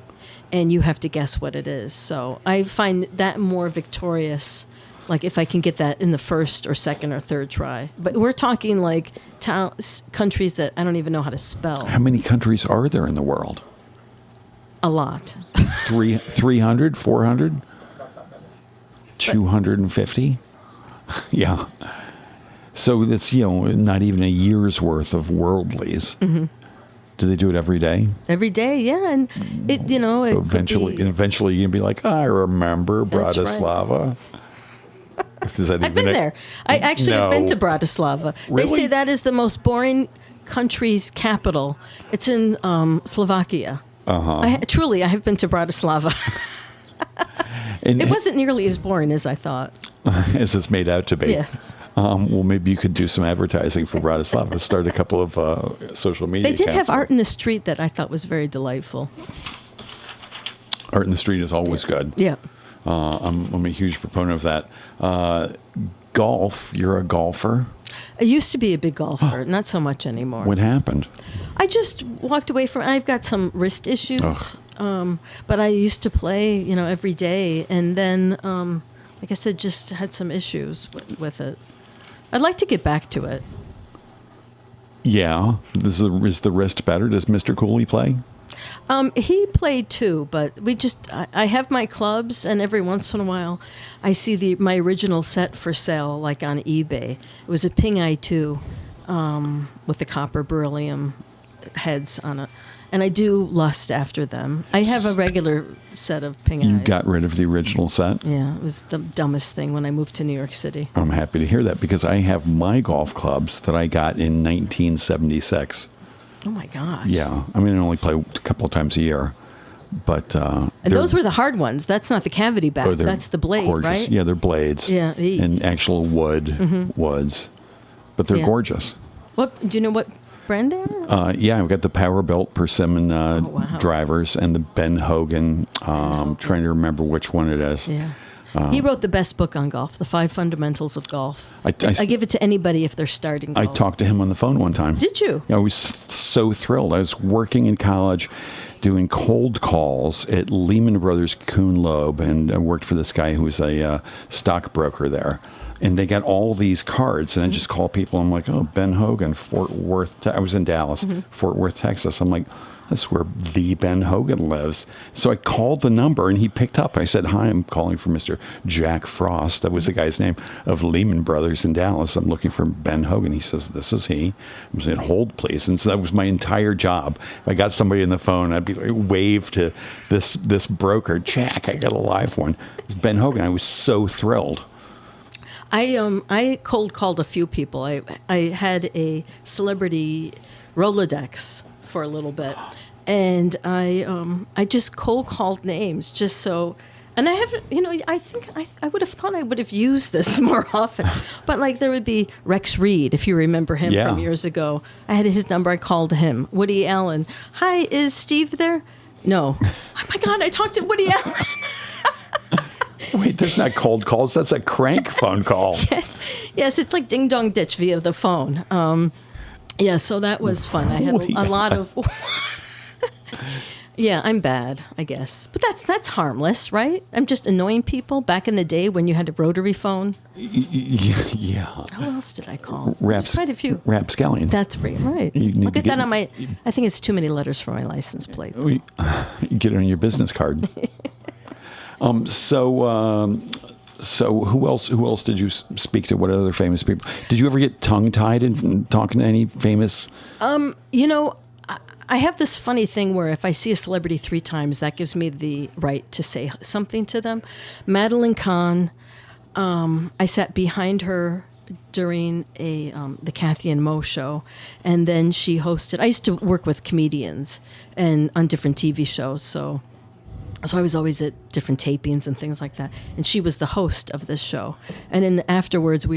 and you have to guess what it is. So I find that more victorious. Like if I can get that in the first or second or third try. But we're talking like countries that I don't even know how to spell. How many countries are there in the world? A lot. 300, 400? 250? Yeah. So that's, not even a year's worth of worldlies. Mm-hmm. Do they do it every day? Every day, yeah. And it, so eventually you're going to be like, I remember Bratislava. Right. I've been there. I actually have been to Bratislava. Really? They say that is the most boring country's capital. It's in Slovakia. I have been to Bratislava. And it wasn't nearly as boring as I thought. As it's made out to be. Yes. Well, maybe you could do some advertising for Bratislava. Start a couple of social media They did accounts. have art in the street that I thought was very delightful. Art in the street is always good. Yeah. I'm a huge proponent of that. Golf, you're a golfer? I used to be a big golfer, not so much anymore. What happened? I just walked away from, I've got some wrist issues, but I used to play, every day. And then, like I said, just had some issues with it. I'd like to get back to it. Yeah. Is the wrist better? Does Mr. Cooley play? He played too, but I have my clubs, and every once in a while I see my original set for sale, like on eBay. It was a Ping I 2 with the copper beryllium heads on it. And I do lust after them. I have a regular set of pink eyes. You got rid of the original set? Yeah, it was the dumbest thing when I moved to New York City. I'm happy to hear that because I have my golf clubs that I got in 1976. Oh my gosh. Yeah. I mean, I only play a couple of times a year. But and those were the hard ones. That's not the cavity back. That's the blade, gorgeous. right? Yeah, they're blades. Yeah. And actual woods. But they're gorgeous. Do you know what brand they are? Yeah, I've got the Powerbuilt Persimmon drivers and the Ben Hogan. Trying to remember which one it is. Yeah. He wrote the best book on golf, The 5 Fundamentals of Golf. I give it to anybody if they're starting golf. I talked to him on the phone one time. Did you? I was so thrilled. I was working in college doing cold calls at Lehman Brothers Kuhn Loeb, and I worked for this guy who was a stockbroker there. And they got all these cards, and I just called people. I'm like, oh, Ben Hogan, Fort Worth. I was in Dallas, Fort Worth, Texas. I'm like, that's where the Ben Hogan lives. So I called the number, and he picked up. I said, hi, I'm calling for Mr. Jack Frost. That was the guy's name, of Lehman Brothers in Dallas. I'm looking for Ben Hogan. He says, this is he. I said, hold, please. And so that was my entire job. If I got somebody on the phone, I'd be like, wave to this broker, Jack, I got a live one. It's Ben Hogan. I was so thrilled. I cold called a few people. I had a celebrity Rolodex for a little bit, and I just cold called names just so. And I haven't, I think I would have thought I would have used this more often, but like there would be Rex Reed, if you remember him from years ago. I had his number. I called him. Woody Allen. Hi, is Steve there? No. Oh my God, I talked to Woody Allen. Wait, that's not cold calls. That's a crank phone call. Yes, it's like ding dong ditch via the phone. So that was fun. I had a lot of. Yeah, I'm bad, I guess, but that's harmless, right? I'm just annoying people. Back in the day when you had a rotary phone. Yeah. Who else did I call? Quite a few. Rapscallion. That's right. Look at that on my. I think it's too many letters for my license plate. You get it on your business card. So who else did you speak to? What other famous people? Did you ever get tongue-tied in talking to any famous? I have this funny thing where if I see a celebrity 3 times, that gives me the right to say something to them. Madeline Kahn, I sat behind her during the Kathy and Mo show, and then she hosted. I used to work with comedians and on different TV shows, so I was always at different tapings and things like that. And she was the host of this show. And then afterwards,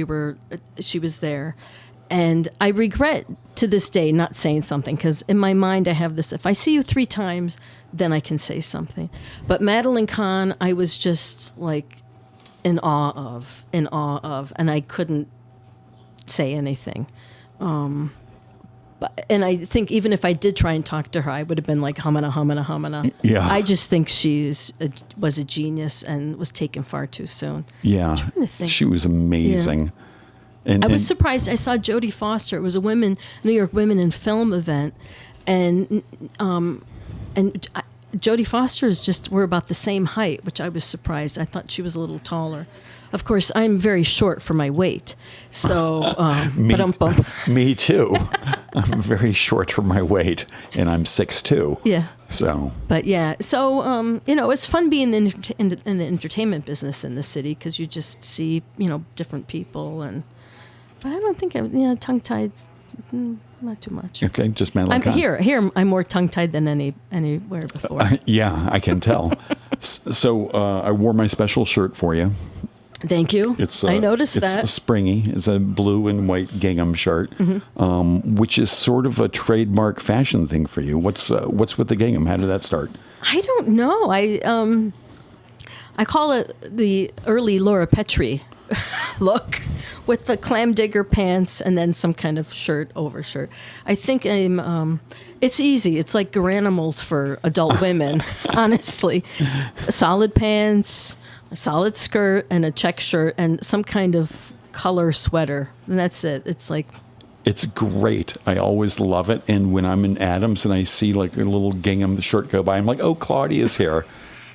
she was there. And I regret to this day not saying something because in my mind I have this, if I see you 3 times, then I can say something. But Madeline Kahn, I was just like in awe of, and I couldn't say anything. And I think even if I did try and talk to her, I would have been like humana. Yeah. I just think was a genius and was taken far too soon. Yeah. She was amazing. Yeah. I was surprised. I saw Jodie Foster. It was a New York Women in Film event, and Jodie Foster we're about the same height, which I was surprised. I thought she was a little taller. Of course, I'm very short for my weight, so me too. I'm very short for my weight, and I'm 6'2". Yeah. So. But yeah, so it's fun being in the entertainment business in the city because you just see different people But I don't think tongue-tied, not too much. Okay, just Madeline Kahn. Here, I'm more tongue-tied than anywhere before. Yeah, I can tell. So I wore my special shirt for you. Thank you. I noticed that. It's springy. It's a blue and white gingham shirt, which is sort of a trademark fashion thing for you. What's with the gingham? How did that start? I don't know. I call it the early Laura Petrie look with the clam digger pants and then some kind of overshirt. I think it's easy. It's like Garanimals for adult women, honestly. Solid pants, a solid skirt, and a check shirt, and some kind of color sweater. And that's it. It's great. I always love it. And when I'm in Adams and I see like a little gingham shirt go by, I'm like, oh, Claudia's here.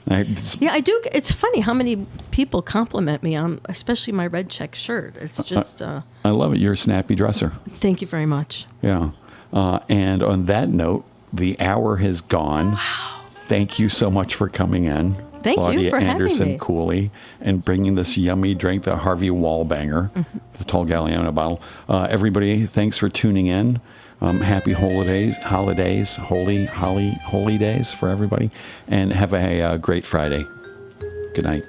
I do. It's funny how many people compliment me on, especially my red check shirt. It's just. I love it. You're a snappy dresser. Thank you very much. Yeah. And on that note, The hour has gone. Wow. Thank you so much for coming in. Thank you Claudia for having Anderson me. Cooley, and bringing this yummy drink, the Harvey Wallbanger, the tall Galliano bottle. Everybody, thanks for tuning in. Happy holy days for everybody, and have a great Friday. Good night.